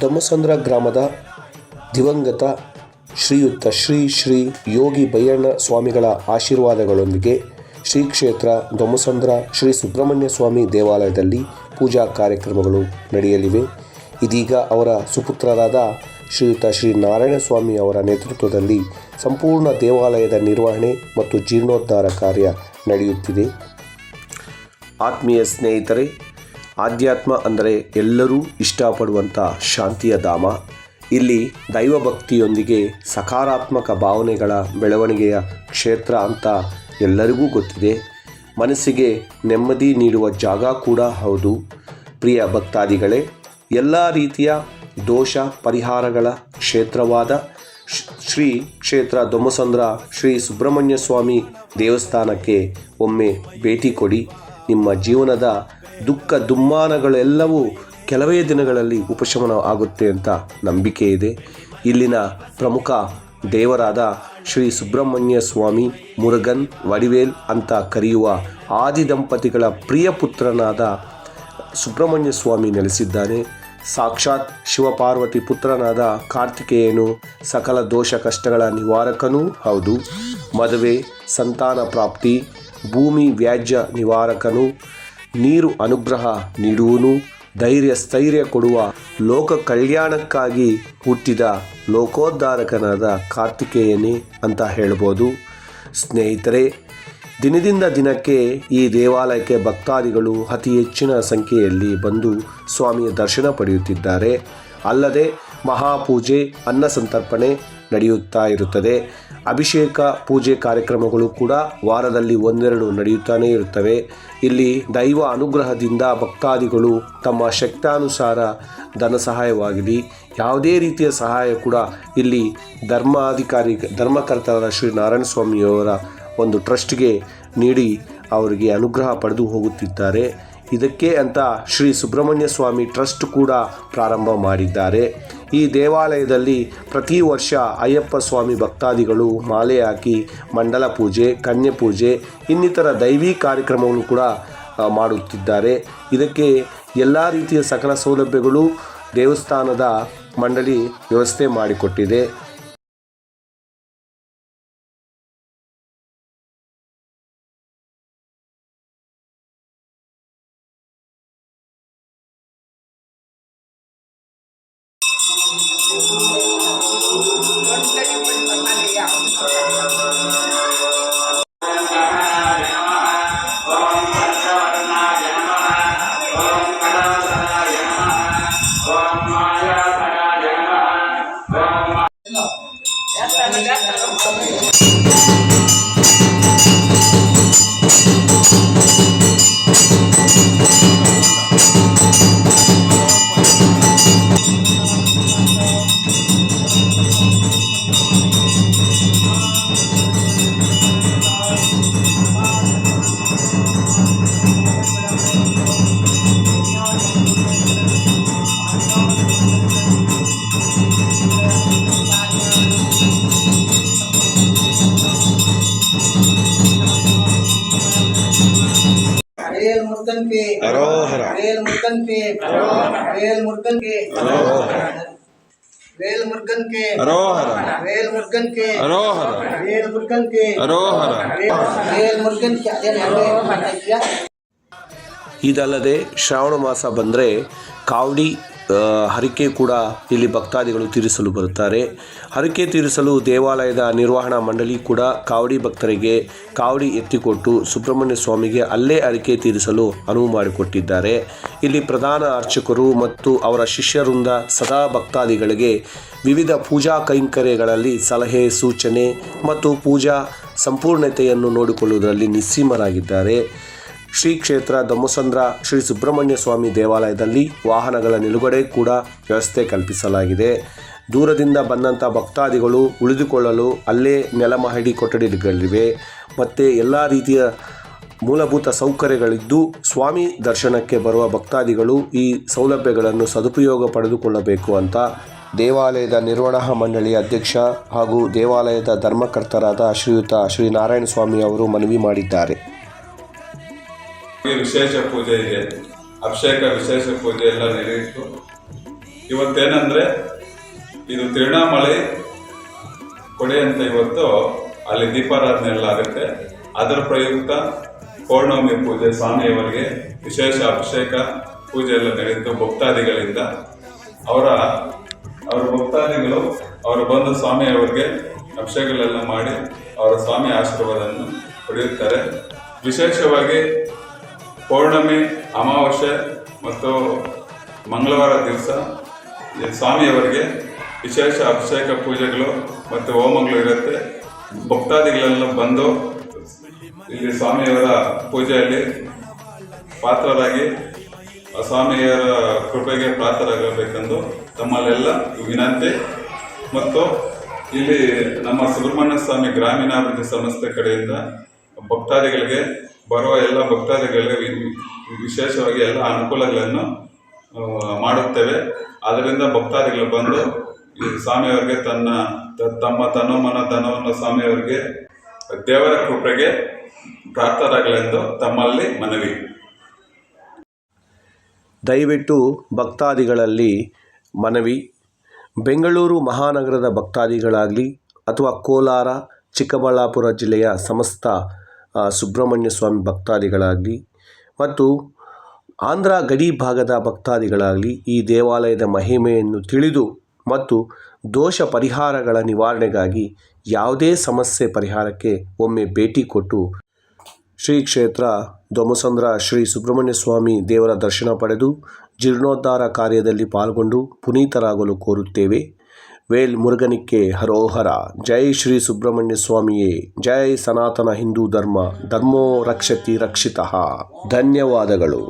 ದೊಮ್ಮಸಂದ್ರ ಗ್ರಾಮದ ದಿವಂಗತ ಶ್ರೀಯುತ ಶ್ರೀ ಯೋಗಿ ಬಯ್ಯಣ್ಣ ಸ್ವಾಮಿಗಳ ಆಶೀರ್ವಾದಗಳೊಂದಿಗೆ ಶ್ರೀ ಕ್ಷೇತ್ರ ದೊಮ್ಮಸಂದ್ರ ಶ್ರೀ ಸುಬ್ರಹ್ಮಣ್ಯ ಸ್ವಾಮಿ ದೇವಾಲಯದಲ್ಲಿ ಪೂಜಾ ಕಾರ್ಯಕ್ರಮಗಳು ನಡೆಯಲಿವೆ. ಇದೀಗ ಅವರ ಸುಪುತ್ರರಾದ ಶ್ರೀಯುತ ಶ್ರೀ ನಾರಾಯಣ ಸ್ವಾಮಿ ಅವರ ನೇತೃತ್ವದಲ್ಲಿ ಸಂಪೂರ್ಣ ದೇವಾಲಯದ ನಿರ್ವಹಣೆ ಮತ್ತು ಜೀರ್ಣೋದ್ಧಾರ ಕಾರ್ಯ ನಡೆಯುತ್ತಿದೆ. ಆತ್ಮೀಯ ಸ್ನೇಹಿತರೆ, ಆಧ್ಯಾತ್ಮ ಅಂದರೆ ಎಲ್ಲರೂ ಇಷ್ಟಪಡುವಂಥ ಶಾಂತಿಯ ಧಾಮ. ಇಲ್ಲಿ ದೈವಭಕ್ತಿಯೊಂದಿಗೆ ಸಕಾರಾತ್ಮಕ ಭಾವನೆಗಳ ಬೆಳವಣಿಗೆಯ ಕ್ಷೇತ್ರ ಅಂತ ಎಲ್ಲರಿಗೂ ಗೊತ್ತಿದೆ. ಮನಸ್ಸಿಗೆ ನೆಮ್ಮದಿ ನೀಡುವ ಜಾಗ ಕೂಡ ಹೌದು. ಪ್ರಿಯ ಭಕ್ತಾದಿಗಳೇ, ಎಲ್ಲ ರೀತಿಯ ದೋಷ ಪರಿಹಾರಗಳ ಕ್ಷೇತ್ರವಾದ ಶ್ರೀ ಕ್ಷೇತ್ರ ದೊಮ್ಮಸಂದ್ರ ಶ್ರೀ ಸುಬ್ರಹ್ಮಣ್ಯ ಸ್ವಾಮಿ ದೇವಸ್ಥಾನಕ್ಕೆ ಒಮ್ಮೆ ಭೇಟಿ ಕೊಡಿ. ನಿಮ್ಮ ಜೀವನದ ದುಃಖ ದುಮ್ಮಾನಗಳೆಲ್ಲವೂ ಕೆಲವೇ ದಿನಗಳಲ್ಲಿ ಉಪಶಮನ ಆಗುತ್ತೆ ಅಂತ ನಂಬಿಕೆ ಇದೆ. ಇಲ್ಲಿನ ಪ್ರಮುಖ ದೇವರಾದ ಶ್ರೀ ಸುಬ್ರಹ್ಮಣ್ಯ ಸ್ವಾಮಿ ಮುರುಗನ್ ವಡಿವೇಲ್ ಅಂತ ಕರೆಯುವ ಆದಿ ದಂಪತಿಗಳ ಪ್ರಿಯ ಪುತ್ರನಾದ ಸುಬ್ರಹ್ಮಣ್ಯ ಸ್ವಾಮಿ ನೆಲೆಸಿದ್ದಾನೆ. ಸಾಕ್ಷಾತ್ ಶಿವಪಾರ್ವತಿ ಪುತ್ರನಾದ ಕಾರ್ತಿಕೇಯನು ಸಕಲ ದೋಷ ಕಷ್ಟಗಳ ನಿವಾರಕನೂ ಹೌದು. ಮದುವೆ, ಸಂತಾನ ಪ್ರಾಪ್ತಿ, ಭೂಮಿ ವ್ಯಾಜ್ಯ ನಿವಾರಕನು, ನೀರು ಅನುಗ್ರಹ ನೀಡುವನು, ಧೈರ್ಯ ಸ್ಥೈರ್ಯ ಕೊಡುವ ಲೋಕ ಕಲ್ಯಾಣಕ್ಕಾಗಿ ಹುಟ್ಟಿದ ಲೋಕೋದ್ಧಾರಕನಾದ ಕಾರ್ತಿಕೇಯನೇ ಅಂತ ಹೇಳ್ಬೋದು. ಸ್ನೇಹಿತರೆ, ದಿನದಿಂದ ದಿನಕ್ಕೆ ಈ ದೇವಾಲಯಕ್ಕೆ ಭಕ್ತಾದಿಗಳು ಅತಿ ಹೆಚ್ಚಿನ ಸಂಖ್ಯೆಯಲ್ಲಿ ಬಂದು ಸ್ವಾಮಿಯ ದರ್ಶನ ಪಡೆಯುತ್ತಿದ್ದಾರೆ. ಅಲ್ಲದೆ ಮಹಾಪೂಜೆ, ಅನ್ನ ಸಂತರ್ಪಣೆ ನಡೆಯುತ್ತಾ ಇರುತ್ತದೆ. ಅಭಿಷೇಕ ಪೂಜೆ ಕಾರ್ಯಕ್ರಮಗಳು ಕೂಡ ವಾರದಲ್ಲಿ ಒಂದೆರಡು ನಡೆಯುತ್ತಾನೇ ಇರುತ್ತವೆ. ಇಲ್ಲಿ ದೈವ ಅನುಗ್ರಹದಿಂದ ಭಕ್ತಾದಿಗಳು ತಮ್ಮ ಶಕ್ತಾನುಸಾರ ಧನ ಸಹಾಯವಾಗಲಿ ಯಾವುದೇ ರೀತಿಯ ಸಹಾಯ ಕೂಡ ಇಲ್ಲಿ ಧರ್ಮಕರ್ತರಾದ ಶ್ರೀ ನಾರಾಯಣ ಸ್ವಾಮಿಯವರ ಒಂದು ಟ್ರಸ್ಟ್ಗೆ ನೀಡಿ ಅವರಿಗೆ ಅನುಗ್ರಹ ಪಡೆದು ಹೋಗುತ್ತಿದ್ದಾರೆ. ಇದಕ್ಕೆ ಅಂತ ಶ್ರೀ ಸುಬ್ರಹ್ಮಣ್ಯ ಸ್ವಾಮಿ ಟ್ರಸ್ಟ್ ಕೂಡ ಪ್ರಾರಂಭ ಮಾಡಿದ್ದಾರೆ. ಈ ದೇವಾಲಯದಲ್ಲಿ ಪ್ರತಿ ವರ್ಷ ಅಯ್ಯಪ್ಪ ಸ್ವಾಮಿ ಭಕ್ತಾದಿಗಳು ಮಾಲೆ ಹಾಕಿ ಮಂಡಲ ಪೂಜೆ, ಕನ್ಯೆ ಪೂಜೆ, ಇನ್ನಿತರ ದೈವಿ ಕಾರ್ಯಕ್ರಮಗಳು ಕೂಡ ಮಾಡುತ್ತಿದ್ದಾರೆ. ಇದಕ್ಕೆ ಎಲ್ಲ ರೀತಿಯ ಸಕಲ ಸೌಲಭ್ಯಗಳು ದೇವಸ್ಥಾನದ ಮಂಡಳಿ ವ್ಯವಸ್ಥೆ ಮಾಡಿಕೊಟ್ಟಿದೆ. अरोहर वेल मुर्गन के वेल मुर्गन के वेल मुर्गन के अरोहर वेल मुर्गन के अरोहर वेल मुर्गन के अरोहर वेल मुर्गन के. ಇದಲ್ಲದೆ ಶ್ರಾವಣ ಮಾಸ ಬಂದರೆ ಕಾವಡಿ ಹರಕೆ ಕೂಡ ಇಲ್ಲಿ ಭಕ್ತಾದಿಗಳು ತೀರಿಸಲು ಬರುತ್ತಾರೆ. ಹರಕೆ ತೀರಿಸಲು ದೇವಾಲಯದ ನಿರ್ವಹಣಾ ಮಂಡಳಿ ಕೂಡ ಕಾವಡಿ ಭಕ್ತರಿಗೆ ಕಾವಡಿ ಎತ್ತಿಕೊಟ್ಟು ಸುಬ್ರಹ್ಮಣ್ಯ ಸ್ವಾಮಿಗೆ ಅಲ್ಲೇ ಹರಕೆ ತೀರಿಸಲು ಅನುವು ಮಾಡಿಕೊಟ್ಟಿದ್ದಾರೆ. ಇಲ್ಲಿ ಪ್ರಧಾನ ಅರ್ಚಕರು ಮತ್ತು ಅವರ ಶಿಷ್ಯರಿಂದ ಸದಾ ಭಕ್ತಾದಿಗಳಿಗೆ ವಿವಿಧ ಪೂಜಾ ಕೈಂಕರ್ಯಗಳಲ್ಲಿ ಸಲಹೆ, ಸೂಚನೆ ಮತ್ತು ಪೂಜಾ ಸಂಪೂರ್ಣತೆಯನ್ನು ನೋಡಿಕೊಳ್ಳುವುದರಲ್ಲಿ ನಿಸ್ಸೀಮರಾಗಿದ್ದಾರೆ. ಶ್ರೀ ಕ್ಷೇತ್ರ ದೊಮ್ಮಸಂದ್ರ ಶ್ರೀ ಸುಬ್ರಹ್ಮಣ್ಯ ಸ್ವಾಮಿ ದೇವಾಲಯದಲ್ಲಿ ವಾಹನಗಳ ನಿಲುಗಡೆ ಕೂಡ ವ್ಯವಸ್ಥೆ ಕಲ್ಪಿಸಲಾಗಿದೆ. ದೂರದಿಂದ ಬಂದಂಥ ಭಕ್ತಾದಿಗಳು ಉಳಿದುಕೊಳ್ಳಲು ಅಲ್ಲೇ ನೆಲಮಹಡಿ ಕೊಠಡಿಗಳಿವೆ ಮತ್ತು ಎಲ್ಲ ರೀತಿಯ ಮೂಲಭೂತ ಸೌಕರ್ಯಗಳಿದ್ದು ಸ್ವಾಮಿ ದರ್ಶನಕ್ಕೆ ಬರುವ ಭಕ್ತಾದಿಗಳು ಈ ಸೌಲಭ್ಯಗಳನ್ನು ಸದುಪಯೋಗ ಪಡೆದುಕೊಳ್ಳಬೇಕು ಅಂತ ದೇವಾಲಯದ ನಿರ್ವಹಣಾ ಮಂಡಳಿಯ ಅಧ್ಯಕ್ಷ ಹಾಗೂ ದೇವಾಲಯದ ಧರ್ಮಕರ್ತರಾದ ಶ್ರೀಯುತ ಶ್ರೀ ನಾರಾಯಣ ಸ್ವಾಮಿ ಅವರು ಮನವಿ ಮಾಡಿದ್ದಾರೆ. ವಿಶೇಷ ಪೂಜೆ ಇದೆ, ಅಭಿಷೇಕ ವಿಶೇಷ ಪೂಜೆ ಎಲ್ಲ ನಡೆಯಿತು. ಇವತ್ತೇನೆಂದರೆ ಇದು ತಿರುಣಾಮಲೈ ಕೊಡೆ ಅಂತ ಇವತ್ತು ಅಲ್ಲಿ ದೀಪಾರಾಧನೆ ಎಲ್ಲ ಆಗುತ್ತೆ. ಅದರ ಪ್ರಯುಕ್ತ ಪೌರ್ಣಮಿ ಪೂಜೆ ಸ್ವಾಮಿಯವರಿಗೆ ವಿಶೇಷ ಅಭಿಷೇಕ ಪೂಜೆ ಎಲ್ಲ ನಡೆಯಿತು ಭಕ್ತಾದಿಗಳಿಂದ. ಅವರ ಭಕ್ತಾದಿಗಳು ಅವರು ಬಂದು ಸ್ವಾಮಿಯವರಿಗೆ ಅಭಿಷೇಕಗಳೆಲ್ಲ ಮಾಡಿ ಅವರ ಸ್ವಾಮಿ ಆಶೀರ್ವಾದವನ್ನು ಪಡೆಯುತ್ತಾರೆ. ವಿಶೇಷವಾಗಿ ಪೌರ್ಣಮಿ, ಅಮಾವಾಸ್ಯೆ ಮತ್ತು ಮಂಗಳವಾರ ದಿವಸ ಸ್ವಾಮಿಯವರಿಗೆ ವಿಶೇಷ ಅಭಿಷೇಕ ಪೂಜೆಗಳು ಮತ್ತು ಹೋಮಗಳು ಇರುತ್ತೆ. ಭಕ್ತಾದಿಗಳೆಲ್ಲ ಬಂದು ಇಲ್ಲಿ ಸ್ವಾಮಿಯವರ ಪೂಜೆಯಲ್ಲಿ ಪಾತ್ರರಾಗಿ ಸ್ವಾಮಿಯವರ ಕೃಪೆಗೆ ಪಾತ್ರರಾಗಬೇಕೆಂದು ತಮ್ಮಲ್ಲೆಲ್ಲ ವಿನಂತಿ. ಮತ್ತು ಇಲ್ಲಿ ನಮ್ಮ ಸುಬ್ರಹ್ಮಣ್ಯ ಸ್ವಾಮಿ ಗ್ರಾಮೀಣಾಭಿವೃದ್ಧಿ ಸಂಸ್ಥೆ ಕಡೆಯಿಂದ ಭಕ್ತಾದಿಗಳಿಗೆ ಬರುವ ಎಲ್ಲ ಭಕ್ತಾದಿಗಳಿಗೆ ವಿಶೇಷವಾಗಿ ಎಲ್ಲ ಅನುಕೂಲಗಳನ್ನು ಮಾಡುತ್ತೇವೆ. ಆದ್ದರಿಂದ ಭಕ್ತಾದಿಗಳು ಬಂದು ಈ ಸ್ವಾಮಿಯವರಿಗೆ ತಮ್ಮ ತನ್ನಮನ ಧನವನ್ನು ಸ್ವಾಮಿಯವರಿಗೆ ದೇವರ ಕೃಪೆಗೆ ಪ್ರಾರ್ಥರಾಗಲೆಂದು ತಮ್ಮಲ್ಲಿ ಮನವಿ. ದಯವಿಟ್ಟು ಭಕ್ತಾದಿಗಳಲ್ಲಿ ಮನವಿ, ಬೆಂಗಳೂರು ಮಹಾನಗರದ ಭಕ್ತಾದಿಗಳಾಗಲಿ ಅಥವಾ ಕೋಲಾರ, ಚಿಕ್ಕಬಳ್ಳಾಪುರ ಜಿಲ್ಲೆಯ ಸಮಸ್ತ ಸುಬ್ರಹ್ಮಣ್ಯ ಸ್ವಾಮಿ ಭಕ್ತಾದಿಗಳಾಗಲಿ ಮತ್ತು ಆಂಧ್ರ ಗಡಿ ಭಾಗದ ಭಕ್ತಾದಿಗಳಾಗಲಿ ಈ ದೇವಾಲಯದ ಮಹಿಮೆಯನ್ನು ತಿಳಿದು ಮತ್ತು ದೋಷ ಪರಿಹಾರಗಳ ನಿವಾರಣೆಗಾಗಿ ಯಾವುದೇ ಸಮಸ್ಯೆ ಪರಿಹಾರಕ್ಕೆ ಒಮ್ಮೆ ಭೇಟಿ ಕೊಟ್ಟು ಶ್ರೀ ಕ್ಷೇತ್ರ ಧ್ವಮಸಂದ್ರ ಶ್ರೀ ಸುಬ್ರಹ್ಮಣ್ಯ ಸ್ವಾಮಿ ದೇವರ ದರ್ಶನ ಪಡೆದು ಜೀರ್ಣೋದ್ಧಾರ ಕಾರ್ಯದಲ್ಲಿ ಪಾಲ್ಗೊಂಡು ಪುನೀತರಾಗಲು ಕೋರುತ್ತೇವೆ. ವೇಲ್ ಮುರುಗನಿಕ್ಕೆ ಹರೋಹರ. ಜೈ ಶ್ರೀ ಸುಬ್ರಹ್ಮಣ್ಯ ಸ್ವಾಮಿಯೇ ಜೈ. ಸನಾತನ ಹಿಂದೂ ಧರ್ಮ ಧರ್ಮೋ ರಕ್ಷತಿ ರಕ್ಷಿತಃ. ಧನ್ಯವಾದಗಳು.